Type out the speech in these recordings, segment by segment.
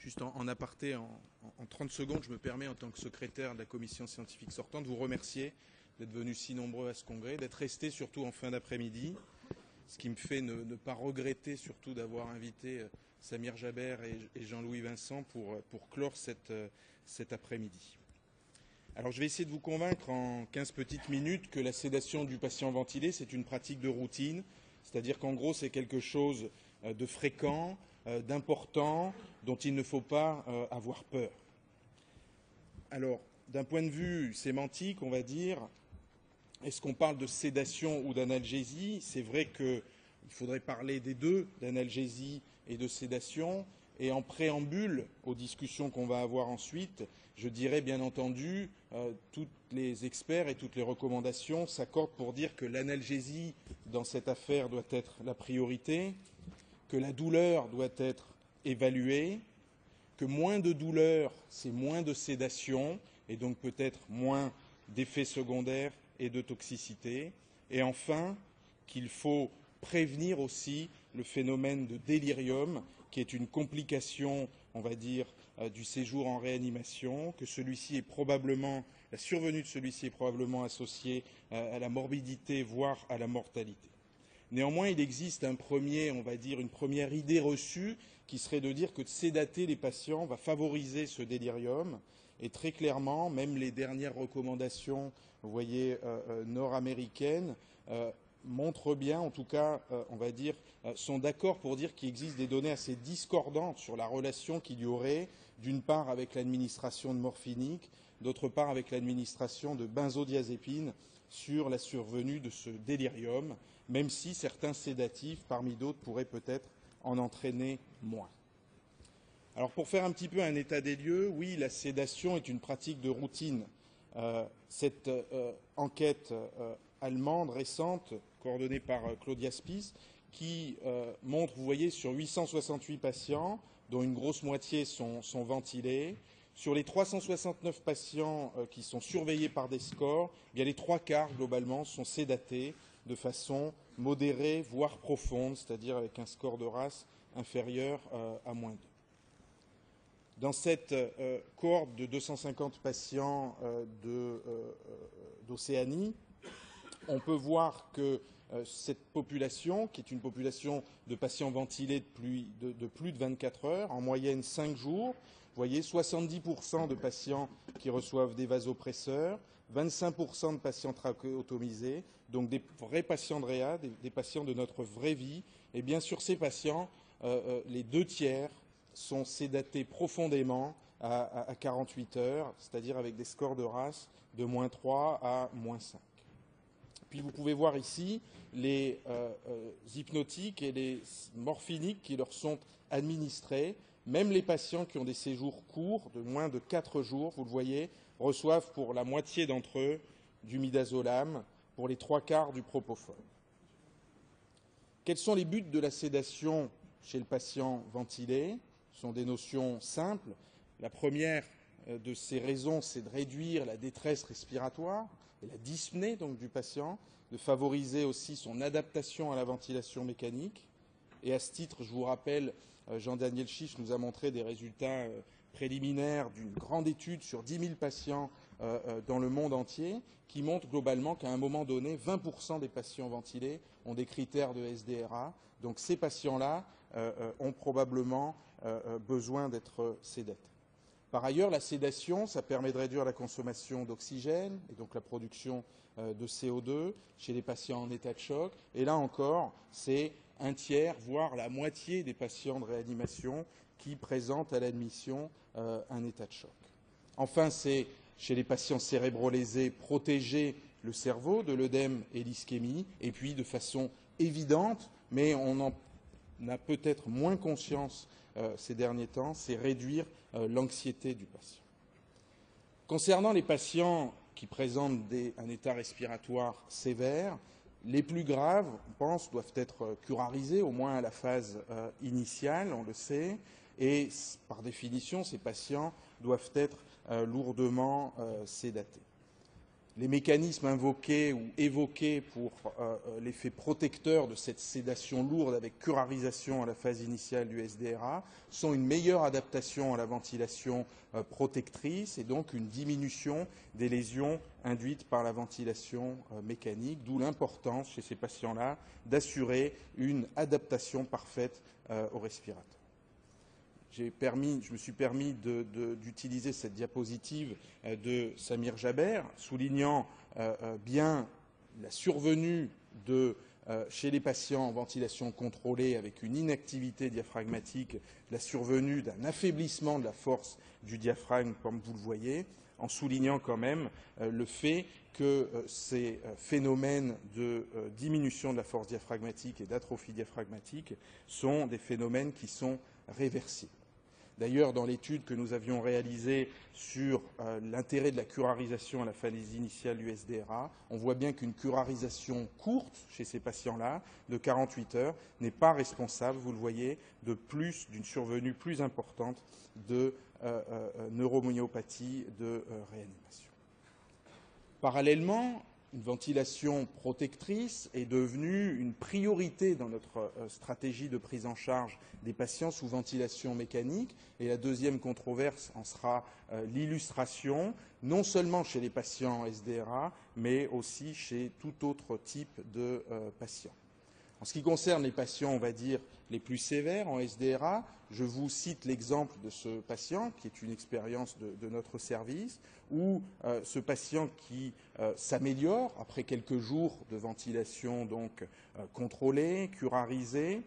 Juste en aparté, en 30 secondes, je me permets, en tant que secrétaire de la commission scientifique sortante, de vous remercier d'être venus si nombreux à ce congrès, d'être restés surtout en fin d'après-midi, ce qui me fait ne pas regretter surtout d'avoir invité Samir Jaber et Jean-Louis Vincent pour clore cet après-midi. Alors je vais essayer de vous convaincre en 15 petites minutes que la sédation du patient ventilé, c'est une pratique de routine, c'est-à-dire qu'en gros c'est quelque chose de fréquent, d'important, dont il ne faut pas avoir peur. Alors, d'un point de vue sémantique, on va dire, est-ce qu'on parle de sédation ou d'analgésie? C'est vrai qu'il faudrait parler des deux, d'analgésie et de sédation. Et en préambule aux discussions qu'on va avoir ensuite, je dirais bien entendu, tous les experts et toutes les recommandations s'accordent pour dire que l'analgésie dans cette affaire doit être la priorité, que la douleur doit être évaluée, que moins de douleur, c'est moins de sédation, et donc peut-être moins d'effets secondaires et de toxicité, et enfin qu'il faut prévenir aussi le phénomène de délirium, qui est une complication, on va dire, du séjour en réanimation, que celui-ci est probablement, la survenue de celui-ci est probablement associée à la morbidité, voire à la mortalité. Néanmoins, il existe un premier, on va dire, une première idée reçue qui serait de dire que de sédater les patients va favoriser ce délirium. Et très clairement, même les dernières recommandations, vous voyez, nord-américaines, montrent bien, en tout cas, on va dire, sont d'accord pour dire qu'il existe des données assez discordantes sur la relation qu'il y aurait, d'une part avec l'administration de morphinique, d'autre part avec l'administration de benzodiazépines, sur la survenue de ce délirium, même si certains sédatifs, parmi d'autres, pourraient peut-être en entraîner moins. Alors pour faire un petit peu un état des lieux, oui, la sédation est une pratique de routine. Cette enquête allemande récente, coordonnée par Claudia Spies, qui montre, vous voyez, sur 868 patients, dont une grosse moitié sont ventilés, sur les 369 patients qui sont surveillés par des scores, eh bien les 3/4 globalement sont sédatés de façon modérée, voire profonde, c'est-à-dire avec un score de RASS inférieur à -2. Dans cette cohorte de 250 patients d'Océanie, on peut voir que cette population, qui est une population de patients ventilés de plus de 24 heures, en moyenne 5 jours, vous voyez, 70% de patients qui reçoivent des vasopresseurs, 25% de patients trachéotomisés, donc des vrais patients de réa, des patients de notre vraie vie. Et bien sûr, ces patients, les 2/3 sont sédatés profondément à 48 heures, c'est-à-dire avec des scores de RASS de -3 à -5. Puis vous pouvez voir ici les hypnotiques et les morphiniques qui leur sont administrés. Même les patients qui ont des séjours courts, de moins de 4 jours, vous le voyez, reçoivent pour la moitié d'entre eux du midazolam, pour les 3/4 du propofol. Quels sont les buts de la sédation chez le patient ventilé? Ce sont des notions simples. La première de ces raisons, c'est de réduire la détresse respiratoire et la dyspnée donc, du patient, de favoriser aussi son adaptation à la ventilation mécanique. Et à ce titre, je vous rappelle, Jean-Daniel Chiche nous a montré des résultats préliminaires d'une grande étude sur 10 000 patients dans le monde entier, qui montre globalement qu'à un moment donné, 20% des patients ventilés ont des critères de SDRA. Donc ces patients-là ont probablement besoin d'être sédatés. Par ailleurs, la sédation, ça permet de réduire la consommation d'oxygène et donc la production de CO2 chez les patients en état de choc. Et là encore, c'est 1/3, voire la moitié des patients de réanimation qui présentent à l'admission un état de choc. Enfin, c'est chez les patients cérébrolésés protéger le cerveau de l'œdème et l'ischémie, et puis de façon évidente, mais on en a peut-être moins conscience ces derniers temps, c'est réduire l'anxiété du patient. Concernant les patients qui présentent un état respiratoire sévère, les plus graves, on pense, doivent être curarisés, au moins à la phase initiale, on le sait, et par définition, ces patients doivent être lourdement sédatés. les mécanismes invoqués ou évoqués pour l'effet protecteur de cette sédation lourde avec curarisation à la phase initiale du SDRA sont une meilleure adaptation à la ventilation protectrice et donc une diminution des lésions induites par la ventilation mécanique, d'où l'importance chez ces patients-là d'assurer une adaptation parfaite au respirateur. Je me suis permis d'utiliser cette diapositive de Samir Jaber, soulignant bien la survenue chez les patients en ventilation contrôlée avec une inactivité diaphragmatique, la survenue d'un affaiblissement de la force du diaphragme, comme vous le voyez, en soulignant quand même le fait que ces phénomènes de diminution de la force diaphragmatique et d'atrophie diaphragmatique sont des phénomènes qui sont réversibles. D'ailleurs, dans l'étude que nous avions réalisée sur l'intérêt de la curarisation à la phase initiale du SDRA, on voit bien qu'une curarisation courte chez ces patients-là, de 48 heures, n'est pas responsable, vous le voyez, d'une survenue plus importante de neuromyopathie de réanimation. Parallèlement, une ventilation protectrice est devenue une priorité dans notre stratégie de prise en charge des patients sous ventilation mécanique. Et la deuxième controverse en sera l'illustration, non seulement chez les patients SDRA, mais aussi chez tout autre type de patients. En ce qui concerne les patients, on va dire, les plus sévères en SDRA, je vous cite l'exemple de ce patient, qui est une expérience de notre service, où ce patient qui s'améliore après quelques jours de ventilation donc contrôlée, curarisée,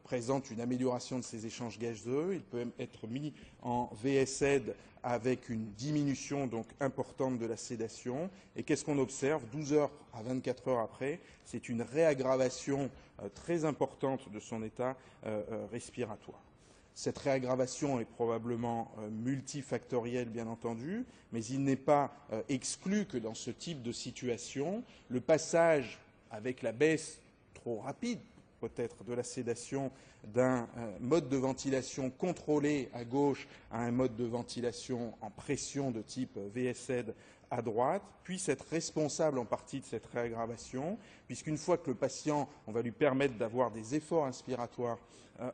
présente une amélioration de ses échanges gazeux. Il peut être mis en VSED avec une diminution donc importante de la sédation. Et qu'est-ce qu'on observe 12 heures à 24 heures après? C'est une réaggravation très importante de son état respiratoire. Cette réaggravation est probablement multifactorielle, bien entendu, mais il n'est pas exclu que dans ce type de situation, le passage avec la baisse trop rapide, peut-être, de la sédation d'un mode de ventilation contrôlé à gauche à un mode de ventilation en pression de type VSED à droite, puisse être responsable en partie de cette réaggravation, puisqu'une fois que le patient, on va lui permettre d'avoir des efforts inspiratoires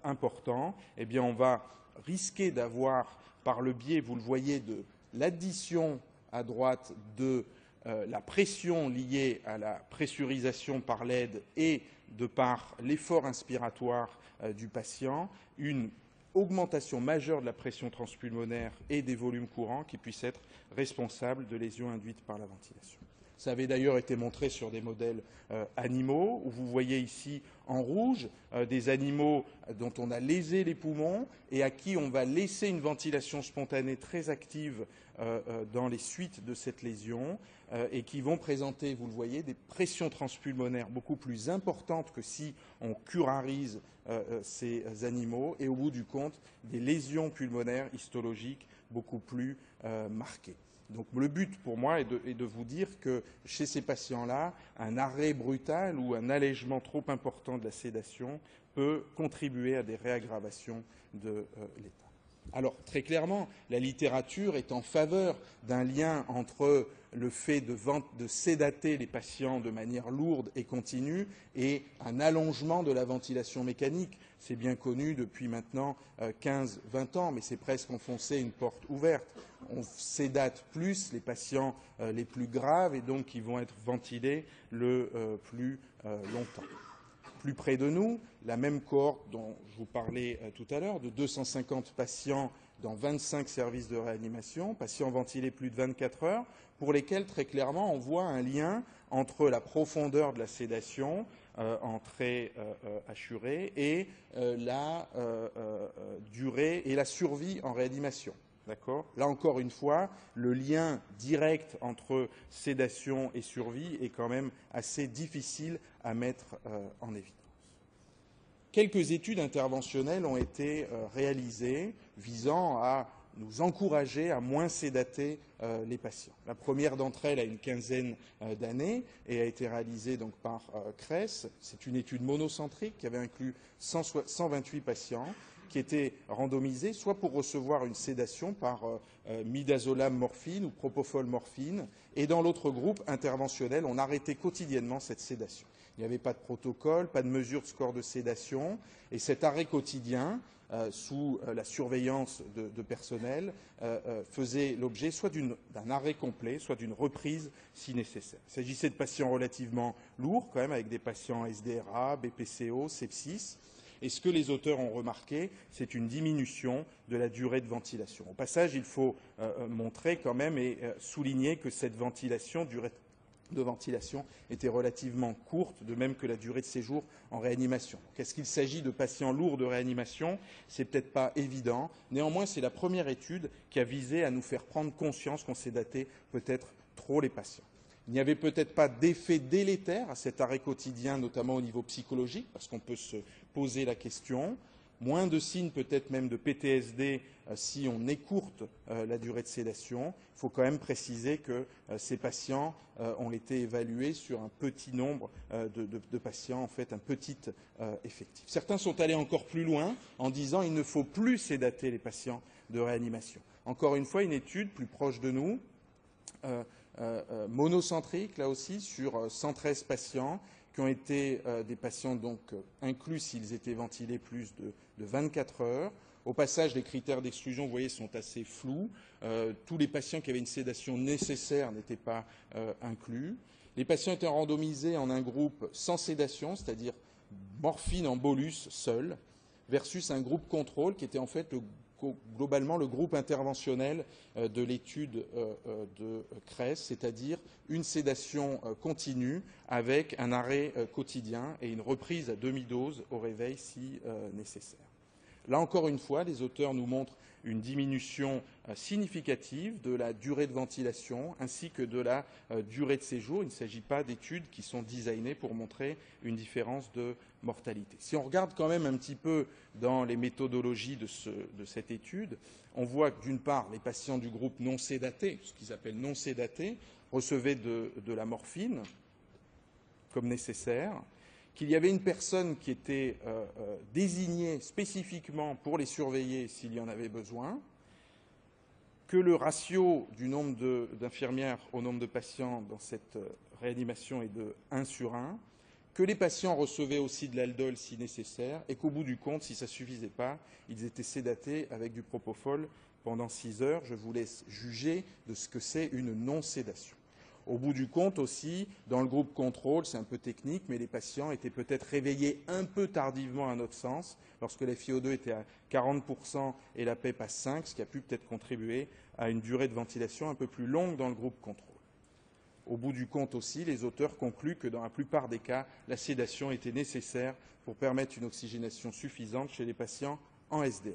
importants, eh bien on va risquer d'avoir, par le biais, vous le voyez, de l'addition à droite de la pression liée à la pressurisation par l'aide et de par l'effort inspiratoire du patient, une augmentation majeure de la pression transpulmonaire et des volumes courants qui puissent être responsables de lésions induites par la ventilation. Ça avait d'ailleurs été montré sur des modèles animaux, où vous voyez ici en rouge des animaux dont on a lésé les poumons et à qui on va laisser une ventilation spontanée très active dans les suites de cette lésion et qui vont présenter, vous le voyez, des pressions transpulmonaires beaucoup plus importantes que si on curarise ces animaux et au bout du compte, des lésions pulmonaires histologiques beaucoup plus marquées. Donc le but pour moi est de vous dire que chez ces patients-là, un arrêt brutal ou un allègement trop important de la sédation peut contribuer à des réaggravations de l'état. Alors très clairement, la littérature est en faveur d'un lien entre le fait de sédater les patients de manière lourde et continue et un allongement de la ventilation mécanique. C'est bien connu depuis maintenant 15-20 ans, mais c'est presque enfoncer une porte ouverte. On sédate plus les patients les plus graves et donc qui vont être ventilés le plus longtemps. Plus près de nous, la même cohorte dont je vous parlais tout à l'heure, de 250 patients dans 25 services de réanimation, patients ventilés plus de 24 heures, pour lesquels très clairement on voit un lien entre la profondeur de la sédation en trait hachuré et la durée et la survie en réanimation. Là encore une fois, le lien direct entre sédation et survie est quand même assez difficile à mettre en évidence. Quelques études interventionnelles ont été réalisées visant à nous encourager à moins sédater les patients. La première d'entre elles a une quinzaine d'années et a été réalisée donc par Kress. C'est une étude monocentrique qui avait inclus 128 patients qui étaient randomisés soit pour recevoir une sédation par midazolam morphine ou propofol morphine, et dans l'autre groupe interventionnel, on arrêtait quotidiennement cette sédation. Il n'y avait pas de protocole, pas de mesure de score de sédation, et cet arrêt quotidien, sous la surveillance de personnel, faisait l'objet soit d'un arrêt complet, soit d'une reprise si nécessaire. Il s'agissait de patients relativement lourds, quand même, avec des patients SDRA, BPCO, sepsis. Et ce que les auteurs ont remarqué, c'est une diminution de la durée de ventilation. Au passage, il faut montrer quand même et souligner que cette durée de ventilation était relativement courte, de même que la durée de séjour en réanimation. Est-ce qu'il s'agit de patients lourds de réanimation? Ce n'est peut-être pas évident. Néanmoins, c'est la première étude qui a visé à nous faire prendre conscience qu'on sédatait peut-être trop les patients. Il n'y avait peut-être pas d'effet délétère à cet arrêt quotidien, notamment au niveau psychologique, parce qu'on peut se poser la question. Moins de signes peut-être même de PTSD si on écourte la durée de sédation. Il faut quand même préciser que ces patients ont été évalués sur un petit nombre de patients, en fait un petit effectif. Certains sont allés encore plus loin en disant qu'il ne faut plus sédater les patients de réanimation. Encore une fois, une étude plus proche de nous, monocentrique là aussi, sur 113 patients, qui ont été des patients donc inclus s'ils étaient ventilés plus de 24 heures. Au passage, les critères d'exclusion, vous voyez, sont assez flous. Tous les patients qui avaient une sédation nécessaire n'étaient pas inclus. Les patients étaient randomisés en un groupe sans sédation, c'est-à-dire morphine en bolus seul, versus un groupe contrôle qui était en fait globalement le groupe interventionnel de l'étude de CRES, c'est-à-dire une sédation continue avec un arrêt quotidien et une reprise à demi-dose au réveil si nécessaire. Là encore une fois, les auteurs nous montrent une diminution significative de la durée de ventilation ainsi que de la durée de séjour. Il ne s'agit pas d'études qui sont designées pour montrer une différence de mortalité. Si on regarde quand même un petit peu dans les méthodologies de cette étude, on voit que d'une part, les patients du groupe non sédaté, ce qu'ils appellent non sédaté, recevaient de la morphine comme nécessaire, qu'il y avait une personne qui était désignée spécifiquement pour les surveiller s'il y en avait besoin, que le ratio du nombre d'infirmières au nombre de patients dans cette réanimation est de 1 sur 1, que les patients recevaient aussi de l'aldol si nécessaire, et qu'au bout du compte, si ça ne suffisait pas, ils étaient sédatés avec du propofol pendant 6 heures. Je vous laisse juger de ce que c'est une non-sédation. Au bout du compte aussi, dans le groupe contrôle, c'est un peu technique, mais les patients étaient peut-être réveillés un peu tardivement à notre sens, lorsque la FiO2 était à 40% et la PEP à 5%, ce qui a pu peut-être contribuer à une durée de ventilation un peu plus longue dans le groupe contrôle. Au bout du compte aussi, les auteurs concluent que dans la plupart des cas, la sédation était nécessaire pour permettre une oxygénation suffisante chez les patients en SDR.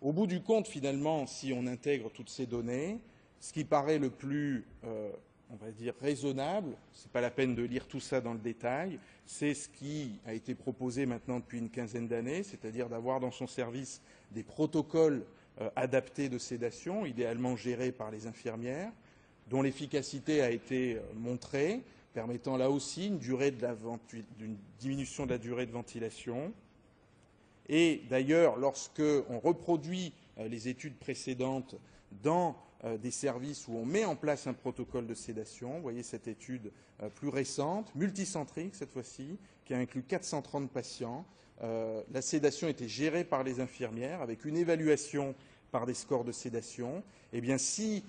Au bout du compte, finalement, si on intègre toutes ces données, ce qui paraît le plus, on va dire, raisonnable, ce n'est pas la peine de lire tout ça dans le détail, c'est ce qui a été proposé maintenant depuis une quinzaine d'années, c'est-à-dire d'avoir dans son service des protocoles adaptés de sédation, idéalement gérés par les infirmières, dont l'efficacité a été montrée, permettant là aussi une diminution de la durée de ventilation. Et d'ailleurs, lorsqu'on reproduit les études précédentes dans des services où on met en place un protocole de sédation, vous voyez cette étude plus récente, multicentrique cette fois-ci, qui a inclus 430 patients. La sédation était gérée par les infirmières avec une évaluation par des scores de sédation. Eh bien, si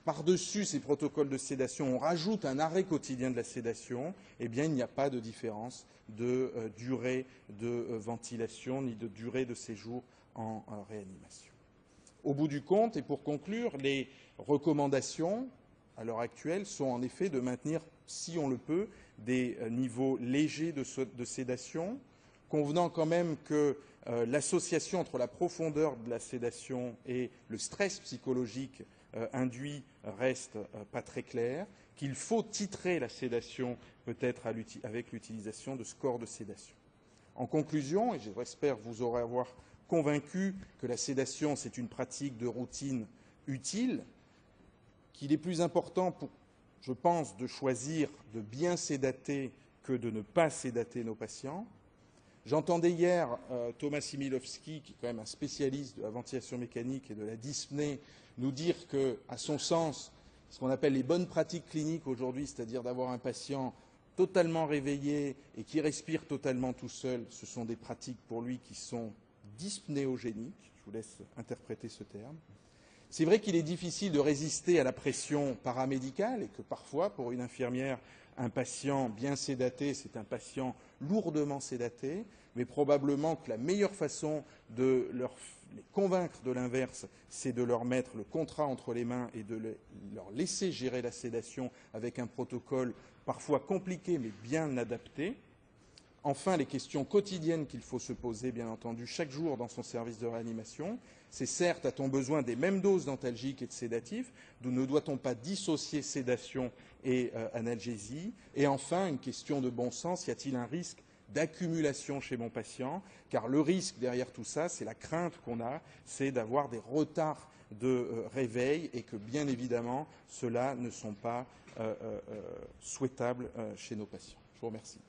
par-dessus ces protocoles de sédation, on rajoute un arrêt quotidien de la sédation, eh bien, il n'y a pas de différence de durée de ventilation ni de durée de séjour en réanimation. Au bout du compte, et pour conclure, les recommandations à l'heure actuelle sont en effet de maintenir, si on le peut, des niveaux légers de sédation, convenant quand même que l'association entre la profondeur de la sédation et le stress psychologique induit reste pas très clair, qu'il faut titrer la sédation peut-être avec l'utilisation de scores de sédation. En conclusion, et j'espère vous avoir convaincu que la sédation, c'est une pratique de routine utile, qu'il est plus important, je pense, de choisir de bien sédater que de ne pas sédater nos patients, J'entendais hier Thomas Similovski, qui est quand même un spécialiste de la ventilation mécanique et de la dyspnée, nous dire qu'à son sens, ce qu'on appelle les bonnes pratiques cliniques aujourd'hui, c'est-à-dire d'avoir un patient totalement réveillé et qui respire totalement tout seul, ce sont des pratiques pour lui qui sont dyspnéogéniques. Je vous laisse interpréter ce terme. C'est vrai qu'il est difficile de résister à la pression paramédicale et que parfois, pour une infirmière, un patient bien sédaté, c'est un patient lourdement sédaté, mais probablement que la meilleure façon de les convaincre de l'inverse, c'est de leur mettre le contrat entre les mains et de leur laisser gérer la sédation avec un protocole parfois compliqué mais bien adapté. Enfin, les questions quotidiennes qu'il faut se poser, bien entendu, chaque jour dans son service de réanimation. C'est certes, a-t-on besoin des mêmes doses d'antalgiques et de sédatifs? Ne doit-on pas dissocier sédation et analgésie? Et enfin, une question de bon sens, y a-t-il un risque d'accumulation chez mon patient? Car le risque derrière tout ça, c'est la crainte qu'on a, c'est d'avoir des retards de réveil et que, bien évidemment, ceux-là ne sont pas souhaitables chez nos patients. Je vous remercie.